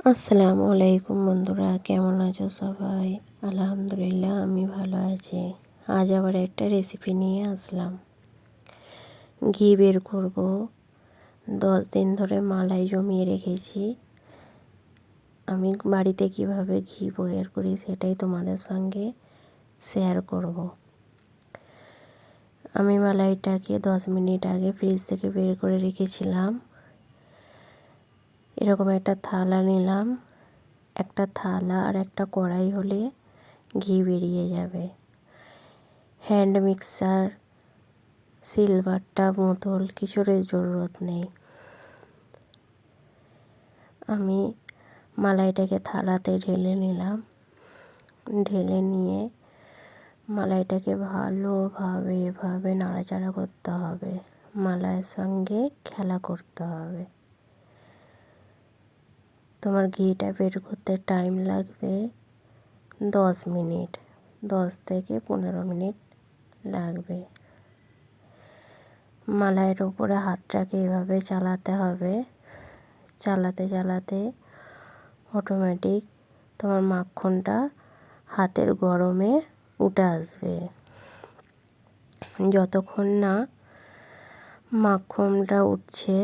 আসসালামু আলাইকুম বন্ধুরা, কেমন আছো সবাই? আলহামদুলিল্লাহ আমি ভালো আছি। আজ আবার একটা রেসিপি নিয়ে আসলাম। ঘি বের করব। 10 দিন ধরে মালাই জমিয়ে রেখেছি। আমি বাড়িতে কিভাবে ঘি বের করি সেটাই তোমাদের সঙ্গে শেয়ার করব। আমি মালাইটাকে 10 মিনিট আগে ফ্রিজ থেকে বের করে রেখেছিলাম। এরকম একটা থালা নিলাম। একটা থালা আর একটা কড়াই হলে ঘি বেরিয়ে যাবে। হ্যান্ড মিক্সার, সিলভারটা, বোতল কিছুর জরুরত নেই। আমি মালাইটাকে থালাতে ঢেলে নিলাম। ঢেলে নিয়ে মালাইটাকে ভালোভাবে এভাবে নাড়াচাড়া করতে হবে। মালাইয়ের সঙ্গে খেলা করতে হবে। তোমার ঘিটা বের করতে টাইম লাগবে 10 মিনিট, 10 থেকে 15 মিনিট লাগবে। মালাইয়ের উপরে হাতটাকে এভাবে চালাতে হবে। চালাতে চালাতে অটোমেটিক তোমার মাখনটা হাতের গরমে উঠে আসবে। যতক্ষণ না মাখনটা উঠছে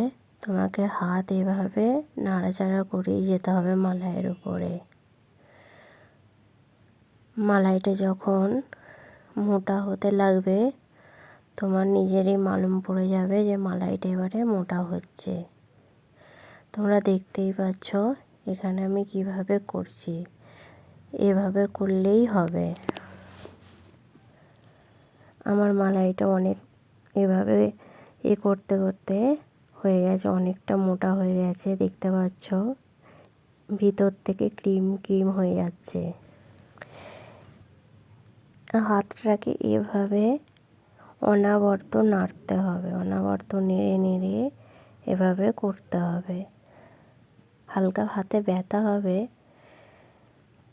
তোমাকে হাত এভাবে নাড়াচাড়া করেই যেতে হবে মালাইয়ের উপরে। মালাইটা যখন মোটা হতে লাগবে তোমার নিজেরই মালুম পড়ে যাবে যে মালাইটা এবারে মোটা হচ্ছে। তোমরা দেখতেই পাচ্ছ এখানে আমি কিভাবে করছি। এভাবে করলেই হবে। আমার মালাইটা অনেক এভাবে করতে করতে হয়ে গেছে, অনেকটা মোটা হয়ে গেছে। দেখতে পাচ্ছ ভিতর থেকে ক্রিম ক্রিম হয়ে যাচ্ছে। হাতটাকে এভাবে অনবরত নাড়তে হবে, অনবরত নেড়ে নেড়ে এভাবে করতে হবে। হালকা হাতে ব্যথা হবে,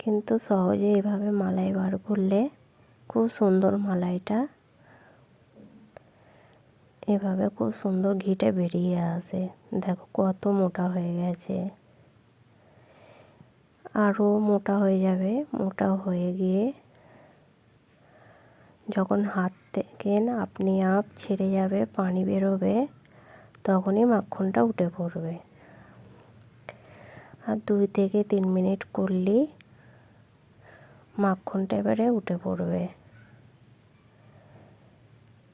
কিন্তু সহজে এভাবে মালাই বার করলে খুব সুন্দর মালাইটা এভাবে খুব সুন্দর ঘিটা বেরিয়ে আসে। দেখো কত মোটা হয়ে গেছে। আরও মোটা হয়ে যাবে। মোটা হয়ে গিয়ে যখন হাত থেকে আপনি আপ ছেড়ে যাবে, পানি বেরোবে, তখনই মাখনটা উঠে পড়বে। আর 2 থেকে 3 মিনিট করলেই মাখনটা এবারে উঠে পড়বে।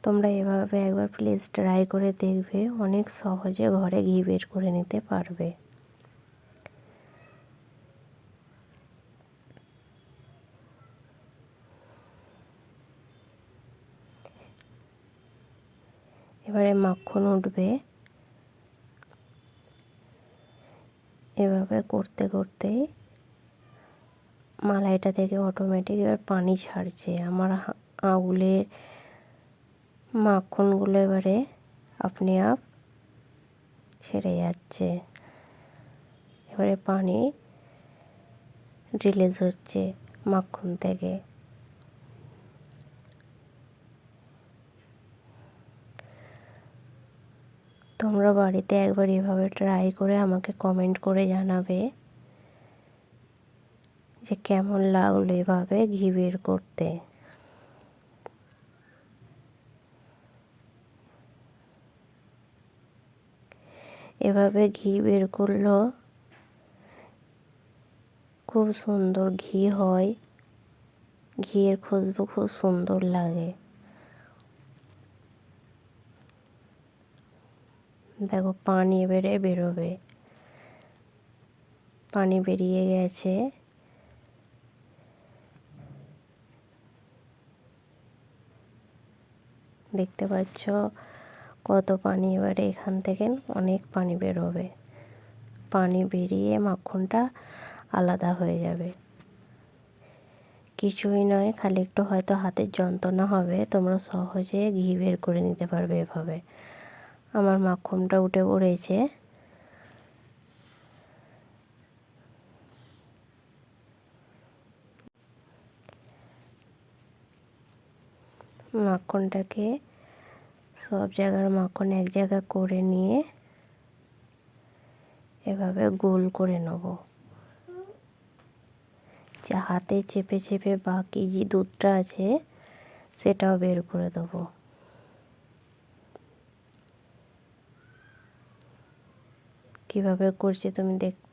তোমরা এভাবে একবার প্লিজ ট্রাই করে দেখবে, অনেক সহজে ঘরে ঘি বের করে নিতে পারবে। এবারে মাখন উঠবে। এভাবে করতে করতে মালাইটা থেকে অটোমেটিক এবার পানি ছাড়ছে। আমার আঙুলের মাখনগুলো এবারে আপনি আপ ছেড়ে যাচ্ছে। এবারে পানি রিলিজ হচ্ছে মাখন থেকে। তোমরা বাড়িতে একবার এভাবে ট্রাই করে আমাকে কমেন্ট করে জানাবে যে কেমন লাগলো এভাবে ঘি বের করতে। এভাবে ঘি বের করলেও খুব সুন্দর ঘি হয়। ঘিয়ের খুশবু খুব সুন্দর লাগে। দেখো পানি এবারে বেরোবে। পানি বেরিয়ে গেছে। দেখতে পাচ্ছ কত পানি। এবারে এখান থেকে অনেক পানি বেরোবে। পানি বেরিয়ে মাখনটা আলাদা হয়ে যাবে। কিছুই নয়, খালি একটু হয়তো হাতের যন্ত্রণা হবে, তোমরা সহজে ঘি বের করে নিতে পারবে এভাবে। আমার মাখনটা উঠে পড়েছে। মাখনটাকে সব জায়গার মাখন এক জায়গা করে নিয়ে এভাবে গোল করে নেব। যা হাতে চেপে চেপে বাকি যে দুধটা আছে সেটাও বের করে দেবো। কীভাবে করছি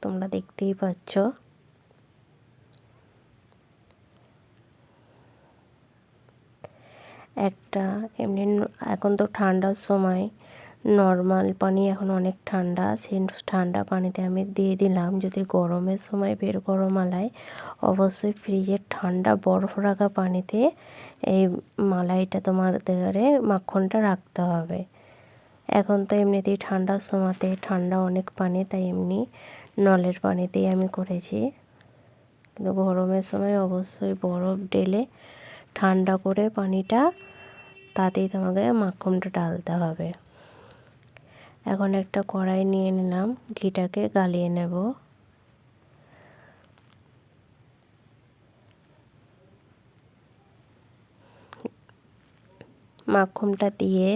তোমরা দেখতেই পাচ্ছ। একটা এমনি এখন তো ঠান্ডার সময় নর্মাল পানি এখন অনেক ঠান্ডা, সেই ঠান্ডা পানিতে আমি দিয়ে দিলাম। যদি গরমের সময় বের করো মালাই, অবশ্যই ফ্রিজের ঠান্ডা বরফ রাখা পানিতে এই মালাইটা তোমাদের মাখনটা রাখতে হবে। এখন তো এমনিতেই ঠান্ডার সময়তে ঠান্ডা অনেক পানি, তাই এমনি নলের পানিতেই আমি করেছি। কিন্তু গরমের সময় অবশ্যই বরফ ঢেলে ঠান্ডা করে পানিটা, তাতেই তোমাকে মাখনটা ঢালতে হবে। এখন একটা কড়াই নিয়ে নিলাম, ঘিটাকে গালিয়ে নেব। মাখনটা দিয়ে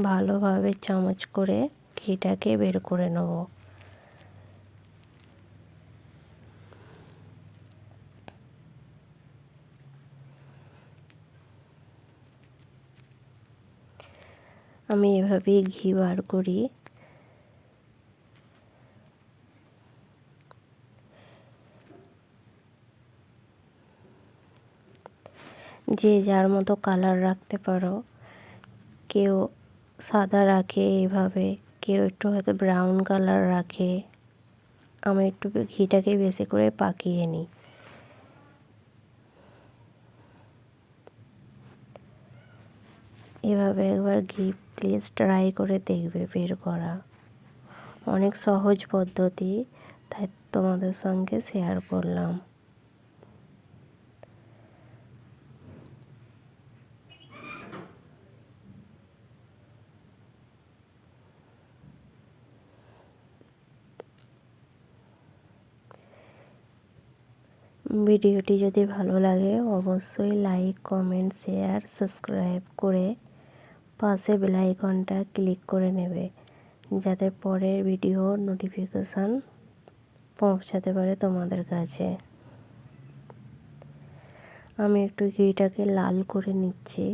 ভালোভাবে চামচ করে ঘিটাকে বের করে নেব। আমি এভাবেই ঘি বার করি। যে যার মতো কালার রাখতে পারো, কেউ সাদা রাখে এইভাবে, কেউ একটু হয়তো ব্রাউন কালার রাখে। আমি একটু ঘিটাকে বেশি করে পাকিয়ে নিই। এভাবে একবার ঘি প্লিজ ট্রাই করে দেখবে বের করা। অনেক সহজ পদ্ধতি, তাই তোমাদের সঙ্গে শেয়ার করলাম। ভিডিওটি যদি ভালো লাগে অবশ্যই লাইক, কমেন্ট, শেয়ার, সাবস্ক্রাইব করে পাশে বেল আইকনটা ক্লিক করে নেবে, যাতে পরের ভিডিও নোটিফিকেশান পৌঁছাতে পারে তোমাদের কাছে। আমি একটু ঘিটাকে লাল করে নিচ্ছি।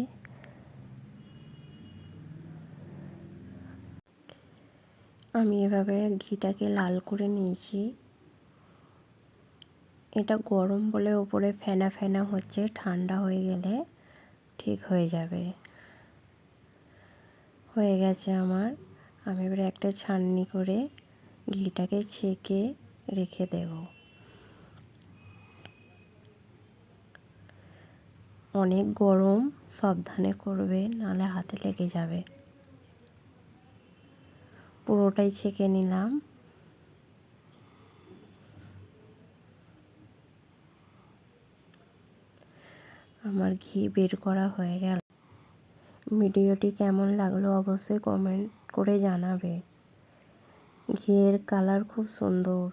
আমি এভাবে ঘিটাকে লাল করে নিয়েছি। এটা গরম বলে ওপরে ফেনা ফেনা হচ্ছে, ঠান্ডা হয়ে গেলে ঠিক হয়ে যাবে। হয়ে গেছে আমার। আমি এবারে একটা ছাঁকনি করে ঘিটাকে ছেঁকে রেখে দেব। অনেক গরম, সাবধানে করবে, নাহলে হাতে লেগে যাবে। পুরোটাই ছেঁকে নিলাম। আমার ঘি বের করা হয়ে গেল। ভিডিওটি কেমন লাগলো অবশ্যই কমেন্ট করে জানাবে। ঘিয়ের কালার খুব সুন্দর।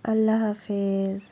আল্লাহ হাফেজ।